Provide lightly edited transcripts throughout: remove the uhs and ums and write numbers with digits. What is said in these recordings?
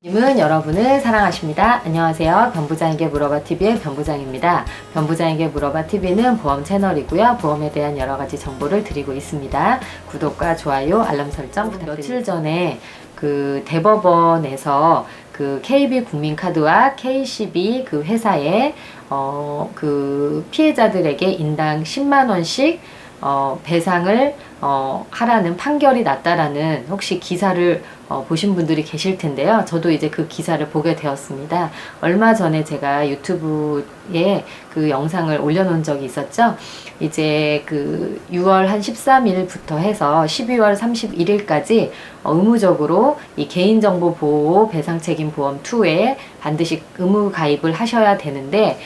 님은 여러분을 사랑하십니다. 안녕하세요. 변부장에게 물어봐TV의 변부장입니다. 변부장에게 물어봐TV는 보험 채널이고요. 보험에 대한 여러가지 정보를 드리고 있습니다. 구독과 좋아요, 알람 설정 부탁드립니다. 며칠 전에 그 대법원에서 그 KB국민카드와 KCB 그 회사에 그 피해자들에게 인당 10만원씩 배상을 하라는 판결이 났다라는 혹시 기사를 보신 분들이 계실 텐데요. 저도 이제 그 기사를 보게 되었습니다. 얼마 전에 제가 유튜브에 그 영상을 올려놓은 적이 있었죠. 이제 그 6월 한 13일부터 해서 12월 31일까지 의무적으로 이 개인정보보호 배상책임보험 2에 반드시 의무 가입을 하셔야 되는데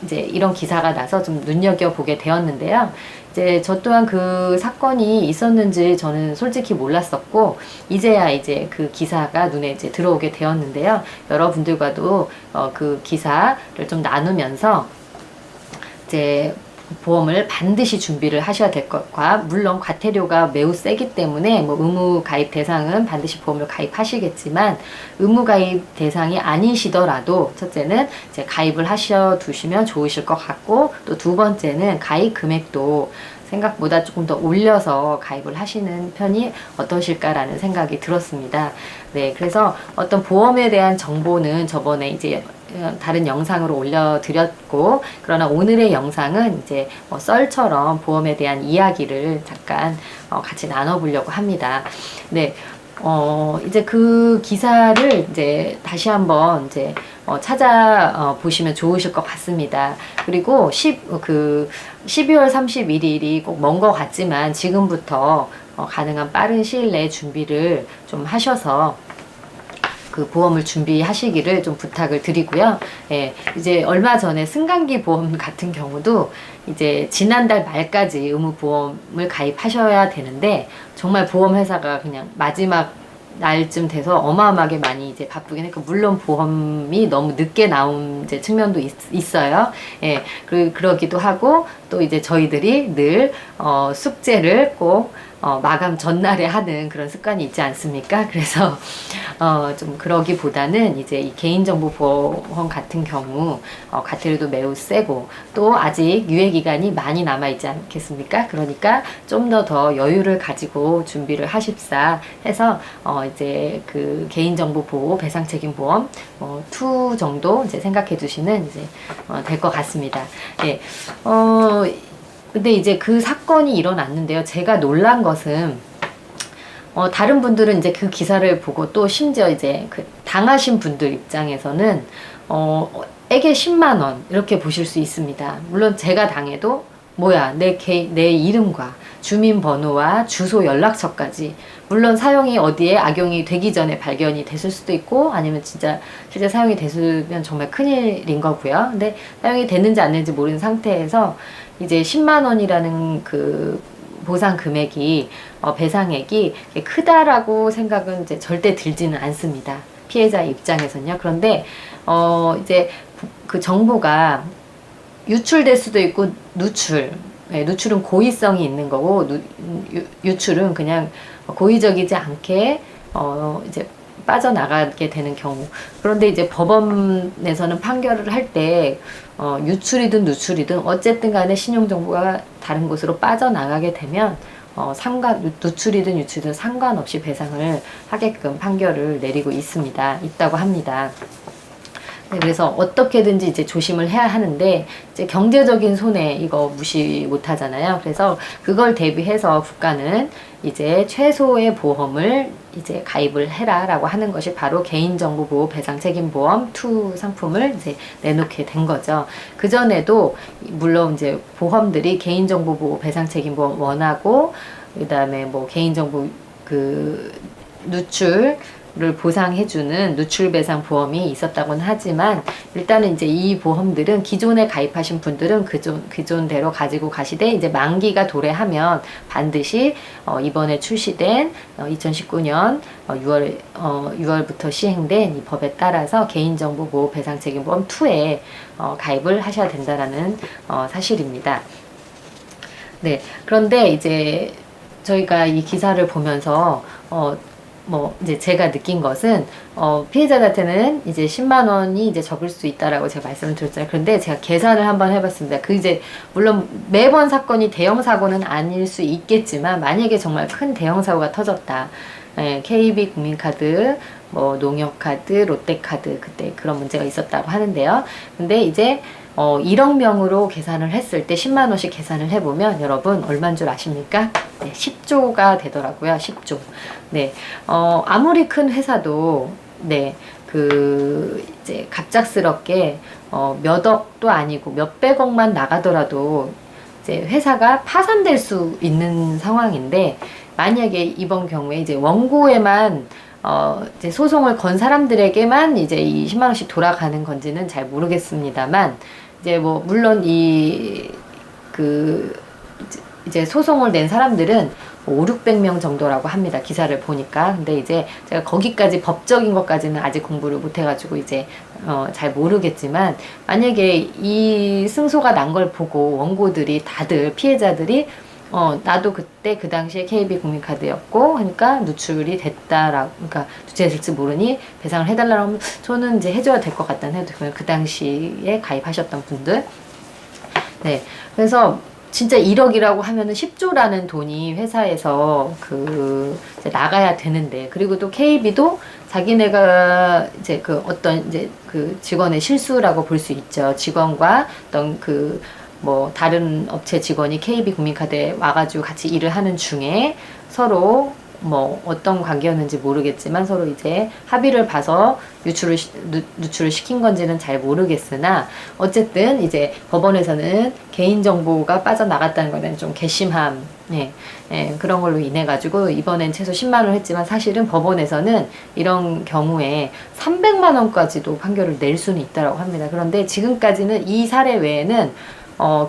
이제 이런 기사가 나서 좀 눈여겨보게 되었는데요. 이제 저 또한 그 사건이 있었는지 저는 솔직히 몰랐었고, 이제야 이제 그 기사가 눈에 이제 들어오게 되었는데요. 여러분들과도 그 기사를 좀 나누면서 이제 보험을 반드시 준비를 하셔야 될 것과, 물론 과태료가 매우 세기 때문에 뭐 의무 가입 대상은 반드시 보험을 가입하시겠지만, 의무 가입 대상이 아니시더라도 첫째는 이제 가입을 하셔 두시면 좋으실 것 같고, 또 두 번째는 가입 금액도 생각보다 조금 더 올려서 가입을 하시는 편이 어떠실까라는 생각이 들었습니다. 네, 그래서 어떤 보험에 대한 정보는 저번에 이제 다른 영상으로 올려드렸고, 그러나 오늘의 영상은 이제 썰처럼 보험에 대한 이야기를 잠깐 같이 나눠보려고 합니다. 네, 이제 그 기사를 이제 다시 한번 이제 찾아보시면 좋으실 것 같습니다. 그리고 12월 31일이 꼭 먼 것 같지만 지금부터 가능한 빠른 시일 내에 준비를 좀 하셔서 그 보험을 준비하시기를 좀 부탁을 드리고요. 예, 이제 얼마 전에 승강기 보험 같은 경우도 이제 지난달 말까지 의무보험을 가입하셔야 되는데, 정말 보험회사가 그냥 마지막 날쯤 돼서 어마어마하게 많이 이제 바쁘긴 했고, 물론 보험이 너무 늦게 나온 이제 측면도 있어요. 예, 그러기도 하고, 또 이제 저희들이 늘 숙제를 꼭 마감 전날에 하는 그런 습관이 있지 않습니까? 그래서 좀 그러기보다는 이제 이 개인정보보험 같은 경우 과태료도 매우 세고, 또 아직 유예기간이 많이 남아있지 않겠습니까? 그러니까 좀 더 여유를 가지고 준비를 하십사 해서 이제 그 개인정보보호 배상책임보험 2 정도 이제 생각해 두시면 이제 될 것 같습니다. 예. 근데 이제 그 사건이 일어났는데요. 제가 놀란 것은 다른 분들은 이제 그 기사를 보고, 또 심지어 이제 그 당하신 분들 입장에서는 에게 10만 원 이렇게 보실 수 있습니다. 물론 제가 당해도 뭐야, 내 이름과 주민번호와 주소 연락처까지, 물론 사용이 어디에 악용이 되기 전에 발견이 됐을 수도 있고, 아니면 진짜 실제 사용이 됐으면 정말 큰일인 거고요. 근데 사용이 됐는지 안 됐는지 모르는 상태에서 이제 10만 원이라는 그 보상 금액이 배상액이 크다라고 생각은 이제 절대 들지는 않습니다. 피해자 입장에서는요. 그런데 이제 그 정보가 유출될 수도 있고, 누출은 고의성이 있는 거고, 유출은 그냥 고의적이지 않게 이제 빠져나가게 되는 경우. 그런데 이제 법원에서는 판결을 할 때 유출이든 누출이든 어쨌든 간에 신용정보가 다른 곳으로 빠져나가게 되면 누출이든 유출이든 상관없이 배상을 하게끔 판결을 내리고 있다고 합니다. 그래서 어떻게든지 이제 조심을 해야 하는데, 이제 경제적인 손해 이거 무시 못 하잖아요. 그래서 그걸 대비해서 국가는 이제 최소의 보험을 이제 가입을 해라라고 하는 것이 바로 개인정보보호 배상책임보험 2 상품을 이제 내놓게 된 거죠. 그 전에도 물론 이제 보험들이 개인정보보호 배상책임보험 1하고, 그다음에 뭐 개인정보 그 누출을 보상해주는 누출배상 보험이 있었다고는 하지만, 일단은 이제 이 보험들은 기존에 가입하신 분들은 기존대로 가지고 가시되, 이제 만기가 도래하면 반드시 이번에 출시된 2019년 6월부터 시행된 이 법에 따라서 개인정보보호 배상책임보험 2에 가입을 하셔야 된다라는 사실입니다. 네, 그런데 이제 저희가 이 기사를 보면서 뭐 이제 제가 느낀 것은 피해자한테는 이제 10만 원이 이제 적을 수 있다라고 제가 말씀을 드렸잖아요. 그런데 제가 계산을 한번 해봤습니다. 그 이제 물론 매번 사건이 대형 사고는 아닐 수 있겠지만 만약에 정말 큰 대형 사고가 터졌다. 예, KB 국민카드, 뭐 농협카드, 롯데카드 그때 그런 문제가 있었다고 하는데요. 근데 이제 1억 명으로 계산을 했을 때 10만 원씩 계산을 해보면 여러분 얼마인 줄 아십니까? 네, 10조가 되더라고요. 10조. 네, 아무리 큰 회사도 네, 그 이제 갑작스럽게 몇 억도 아니고 몇백억만 나가더라도 이제 회사가 파산될 수 있는 상황인데 만약에 이번 경우에 이제 원고에만 이제 소송을 건 사람들에게만 이제 이 10만 원씩 돌아가는 건지는 잘 모르겠습니다만 이제 뭐 물론 이제 소송을 낸 사람들은 5, 600명 정도라고 합니다. 기사를 보니까. 근데 이제 제가 거기까지 법적인 것까지는 아직 공부를 못 해가지고 이제 잘 모르겠지만 만약에 이 승소가 난 걸 보고 원고들이 다들 피해자들이 나도 그때 그 당시에 KB 국민카드였고 하니까 누출이 됐다라고 그러니까 누출됐을지 모르니 배상을 해달라고 하면 저는 이제 해줘야 될 것 같다는 해도 그 당시에 가입하셨던 분들 네 그래서 진짜 1억이라고 하면은 10조라는 돈이 회사에서 이제 나가야 되는데 그리고 또 KB도 자기네가 이제 어떤 이제 직원의 실수라고 볼 수 있죠. 직원과 어떤 뭐 다른 업체 직원이 KB 국민카드에 와가지고 같이 일을 하는 중에 서로 뭐 어떤 관계였는지 모르겠지만 서로 이제 합의를 봐서 누출을 시킨 건지는 잘 모르겠으나 어쨌든 이제 법원에서는 개인정보가 빠져나갔다는 거에 대한 좀 괘씸함 그런 걸로 인해 가지고 이번엔 최소 10만 원 했지만 사실은 법원에서는 이런 경우에 300만 원까지도 판결을 낼 수는 있다고 합니다. 그런데 지금까지는 이 사례 외에는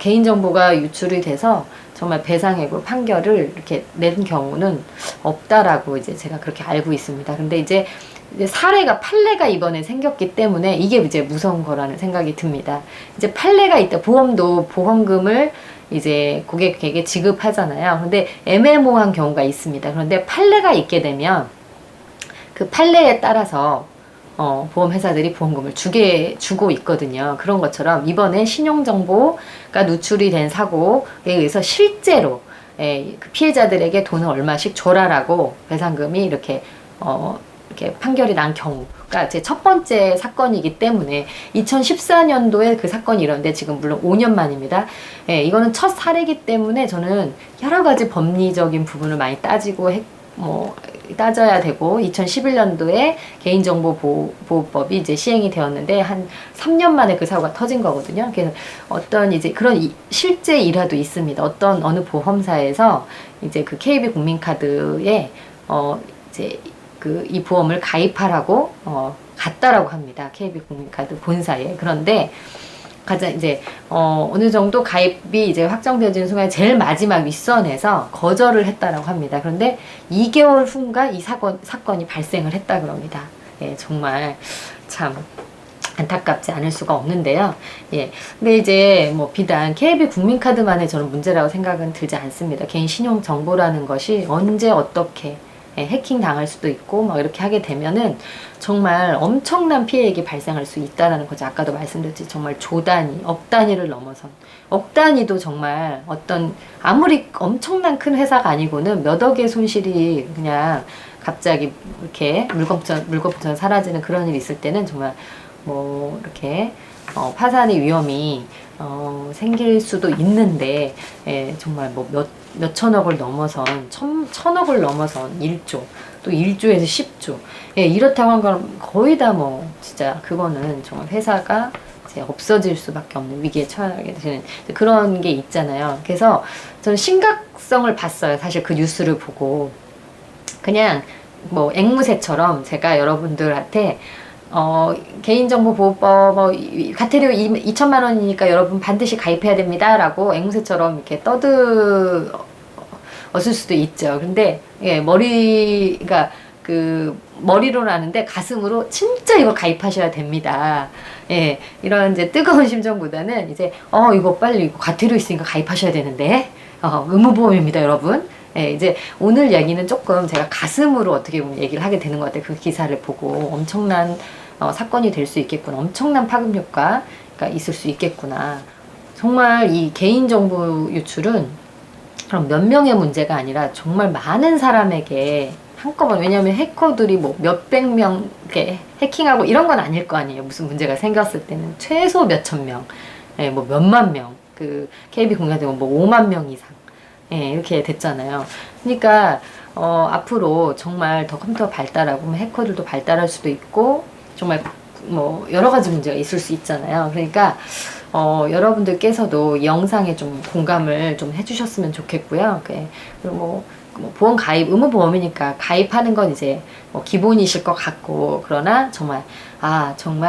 개인정보가 유출이 돼서 정말 배상액으로 판결을 이렇게 낸 경우는 없다라고 이제 제가 그렇게 알고 있습니다. 근데 이제 사례가 판례가 이번에 생겼기 때문에 이게 이제 무서운 거라는 생각이 듭니다. 이제 판례가 있다. 보험도 보험금을 이제 고객에게 지급하잖아요. 근데 애매모호한 경우가 있습니다. 그런데 판례가 있게 되면 그 판례에 따라서 보험회사들이 보험금을 주고 있거든요. 그런 것처럼 이번에 신용정보가 누출이 된 사고에 의해서 실제로 그 피해자들에게 돈을 얼마씩 줘라라고 배상금이 이렇게 판결이 난 경우가 제 첫 번째 사건이기 때문에 2014년도에 그 사건이 일어났는데 지금 물론 5년 만입니다. 이거는 첫 사례이기 때문에 저는 여러 가지 법리적인 부분을 많이 따져야 되고 2011년도에 개인정보보호법이 이제 시행이 되었는데 한 3년 만에 그 사고가 터진 거거든요. 그래서 어떤 이제 그런 실제 일화도 있습니다. 어느 보험사에서 이제 그 KB 국민카드에 이제 이 보험을 가입하라고 갔다라고 합니다. KB 국민카드 본사에. 그런데 가장 이제 어느 정도 가입이 이제 확정되어지는 순간에 제일 마지막 윗선에서 거절을 했다라고 합니다. 그런데 2개월 후인가 이 사건이 발생을 했다 그럽니다. 예, 정말 참 안타깝지 않을 수가 없는데요. 예. 근데 이제 뭐 비단 KB 국민카드만의 저는 문제라고 생각은 들지 않습니다. 개인 신용 정보라는 것이 언제 어떻게 해킹 당할 수도 있고 막 이렇게 하게 되면은 정말 엄청난 피해액이 발생할 수 있다라는 거죠. 아까도 말씀드렸지 정말 조 단위, 억 단위를 넘어선 억 단위도 정말 어떤 아무리 엄청난 큰 회사가 아니고는 몇 억의 손실이 그냥 갑자기 이렇게 물거품처럼 사라지는 그런 일이 있을 때는 정말 뭐 이렇게 파산의 위험이 생길 수도 있는데 정말 뭐 몇천억을 넘어선 천억을 넘어선 1조 또 1조에서 10조 이렇다고 한 건 거의 다 뭐 진짜 그거는 정말 회사가 이제 없어질 수밖에 없는 위기에 처하게 되는 그런 게 있잖아요. 그래서 저는 심각성을 봤어요. 사실 그 뉴스를 보고 그냥 뭐 앵무새처럼 제가 여러분들한테 개인정보보호법 과태료 2천만 원이니까 여러분 반드시 가입해야 됩니다 라고 앵무새처럼 이렇게 떠들었을 수도 있죠. 근데 머리가 머리로는 아는데 가슴으로 진짜 이거 가입하셔야 됩니다. 이런 이제 뜨거운 심정보다는 이제 이거 빨리 과태료 있으니까 가입하셔야 되는데 의무보험입니다 여러분. 예, 이제 오늘 얘기는 조금 제가 가슴으로 어떻게 보면 얘기를 하게 되는 것 같아요. 그 기사를 보고 엄청난 사건이 될 수 있겠구나. 엄청난 파급 효과가 있을 수 있겠구나. 정말 이 개인정보 유출은 그럼 몇 명의 문제가 아니라 정말 많은 사람에게 한꺼번에, 왜냐하면 해커들이 뭐 몇백 명 이렇게 해킹하고 이런 건 아닐 거 아니에요. 무슨 문제가 생겼을 때는 최소 몇천 명, 예, 뭐 몇만 명, 그 KB 공개되고 뭐 5만 명 이상, 예, 이렇게 됐잖아요. 그러니까 앞으로 정말 더 컴퓨터 발달하고 해커들도 발달할 수도 있고 정말 뭐 여러 가지 문제가 있을 수 있잖아요. 그러니까 여러분들께서도 이 영상에 좀 공감을 좀 해주셨으면 좋겠고요. 그리고 뭐 보험 가입, 의무보험이니까 가입하는 건 이제 뭐 기본이실 것 같고, 그러나 정말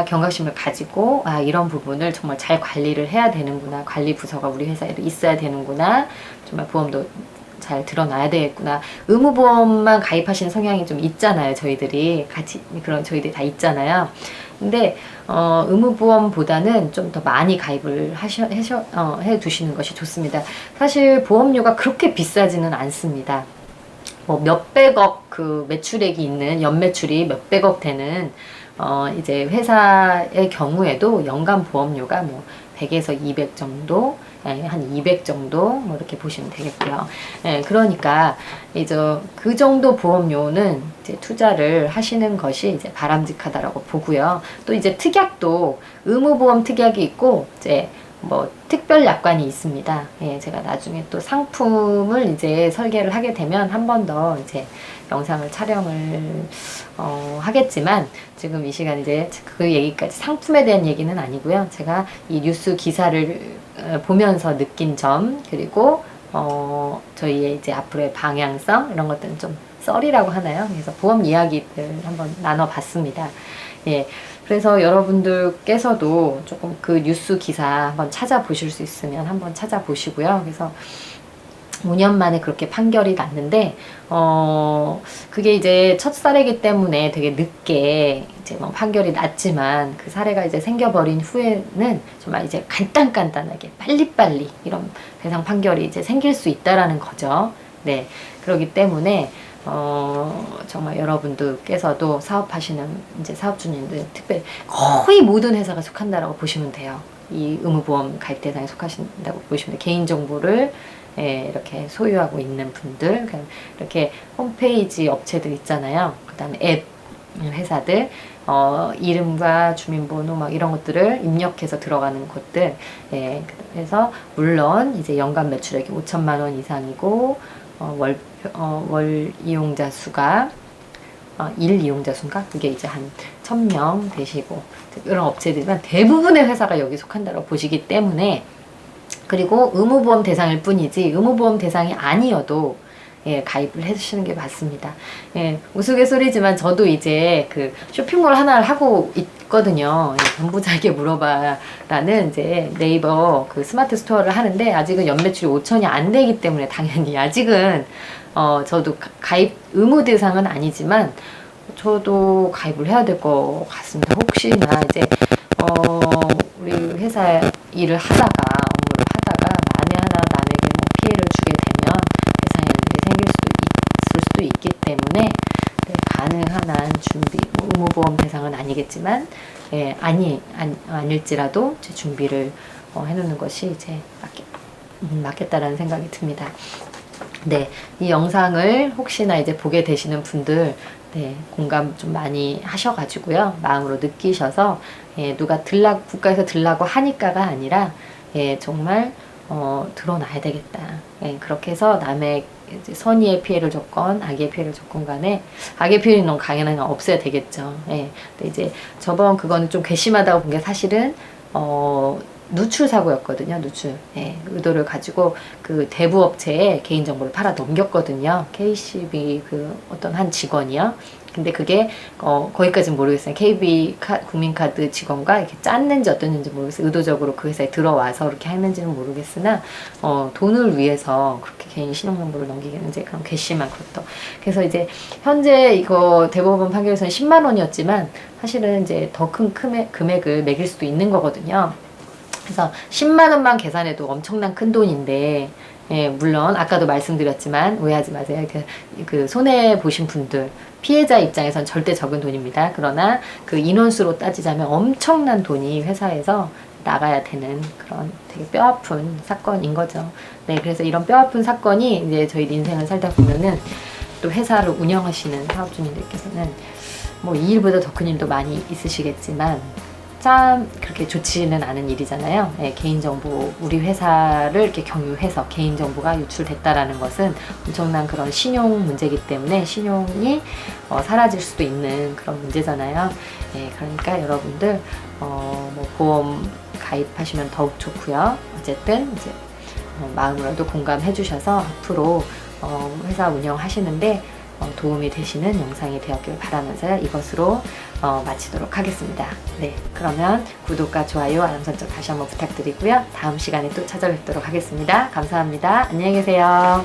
경각심을 가지고 이런 부분을 정말 잘 관리를 해야 되는구나, 관리 부서가 우리 회사에 있어야 되는구나, 정말 보험도 잘 드러나야 되겠구나. 의무보험만 가입하시는 성향이 좀 있잖아요. 저희들이 같이 그런 저희들이 다 있잖아요. 근데 의무보험보다는 좀 더 많이 가입을 해 두시는 것이 좋습니다. 사실 보험료가 그렇게 비싸지는 않습니다. 뭐 몇백억 그 매출액이 있는, 연매출이 몇백억 되는 이제 회사의 경우에도 연간 보험료가 뭐 100에서 200 정도, 한 200 정도 뭐 이렇게 보시면 되겠고요. 그러니까 이제 그 정도 보험료는 이제 투자를 하시는 것이 이제 바람직하다라고 보고요. 또 이제 특약도 의무보험 특약이 있고 이제 뭐 특별 약관이 있습니다. 제가 나중에 또 상품을 이제 설계를 하게 되면 한 번 더 이제 영상을 촬영을 하겠지만, 지금 이 시간 이제 그 얘기까지, 상품에 대한 얘기는 아니고요. 제가 이 뉴스 기사를 보면서 느낀 점, 그리고 저희의 이제 앞으로의 방향성, 이런 것들은 좀 썰이라고 하나요? 그래서 보험 이야기들 한번 나눠봤습니다. 예. 그래서 여러분들께서도 조금 그 뉴스 기사 한번 찾아보실 수 있으면 한번 찾아보시고요. 그래서 5년 만에 그렇게 판결이 났는데, 그게 이제 첫 사례이기 때문에 되게 늦게 이제 뭐 판결이 났지만, 그 사례가 이제 생겨버린 후에는 정말 이제 간단하게 빨리빨리 이런 배상 판결이 이제 생길 수 있다라는 거죠. 네. 그렇기 때문에 정말 여러분들께서도 사업하시는 이제 사업주님들, 특별히 거의 모든 회사가 속한다라고 보시면 돼요. 이 의무보험 가입 대상에 속하신다고 보시면 돼요. 개인정보를 이렇게 소유하고 있는 분들, 이렇게 홈페이지 업체들 있잖아요. 그 다음에 앱 회사들, 이름과 주민번호 막 이런 것들을 입력해서 들어가는 곳들. 그래서 물론 이제 연간 매출액이 5천만 원 이상이고, 월 이용자 수가 일 이용자 수인가? 그게 이제 한 1000명 되시고, 이런 업체들만 대부분의 회사가 여기 속한다고 보시기 때문에, 그리고 의무보험 대상일 뿐이지 의무보험 대상이 아니어도 가입을 해주시는 게 맞습니다. 우스갯소리지만 저도 이제 그 쇼핑몰 하나를 하고 있거든요. 본부장에게 물어봐라는 이제 네이버 그 스마트 스토어를 하는데, 아직은 연매출이 5천이 안 되기 때문에 당연히 아직은 저도 가입 의무 대상은 아니지만 저도 가입을 해야 될 것 같습니다. 혹시나 이제 우리 회사 일을 하다가, 업무를 하다가 만에 하나 남에게 뭐 피해를 주게 되면 배상의 일이 생길 수도 있기 때문에, 가능한 한 준비, 뭐 의무보험 대상은 아니겠지만, 아닐지라도 제 준비를 해놓는 것이 이제 맞겠다라는 생각이 듭니다. 네, 이 영상을 혹시나 이제 보게 되시는 분들, 공감 좀 많이 하셔가지고요, 마음으로 느끼셔서, 누가 국가에서 들라고 하니까가 아니라, 정말, 드러나야 되겠다. 그렇게 해서 남의 이제 선의의 피해를 줬건, 악의 피해를 줬건 간에, 악의 피해는 너무 강연하면 없어야 되겠죠. 근데 이제 저번 그거는 좀 괘씸하다고 본 게 사실은, 누출 사고였거든요. 누출. 의도를 가지고 그 대부업체에 개인정보를 팔아 넘겼거든요. KCB 그 어떤 한 직원이요. 근데 그게 거기까지는 모르겠어요. KB 국민카드 직원과 이렇게 짰는지 어땠는지 모르겠어요. 의도적으로 그 회사에 들어와서 그렇게 했는지는 모르겠으나 돈을 위해서 그렇게 개인 신용정보를 넘기기는 이제 그런 괘씸한 것도. 그래서 이제 현재 이거 대법원 판결에서는 10만 원이었지만 사실은 이제 더 큰 금액을 매길 수도 있는 거거든요. 그래서 10만 원만 계산해도 엄청난 큰 돈인데, 예, 물론 아까도 말씀드렸지만 오해하지 마세요. 그 손해 보신 분들, 피해자 입장에선 절대 적은 돈입니다. 그러나 그 인원수로 따지자면 엄청난 돈이 회사에서 나가야 되는 그런 되게 뼈아픈 사건인 거죠. 네, 그래서 이런 뼈아픈 사건이 이제 저희 인생을 살다 보면은 또 회사를 운영하시는 사업주님들께서는 뭐 이 일보다 더 큰 일도 많이 있으시겠지만 참 그렇게 좋지는 않은 일이잖아요. 네, 개인정보, 우리 회사를 이렇게 경유해서 개인정보가 유출됐다라는 것은 엄청난 그런 신용 문제이기 때문에 신용이 사라질 수도 있는 그런 문제잖아요. 네, 그러니까 여러분들 뭐 보험 가입하시면 더욱 좋고요. 어쨌든 이제 마음으로도 공감해 주셔서 앞으로 회사 운영하시는데 도움이 되시는 영상이 되었길 바라면서요. 이것으로 마치도록 하겠습니다. 네, 그러면 구독과 좋아요, 알람 설정 다시 한번 부탁드리고요. 다음 시간에 또 찾아뵙도록 하겠습니다. 감사합니다. 안녕히 계세요.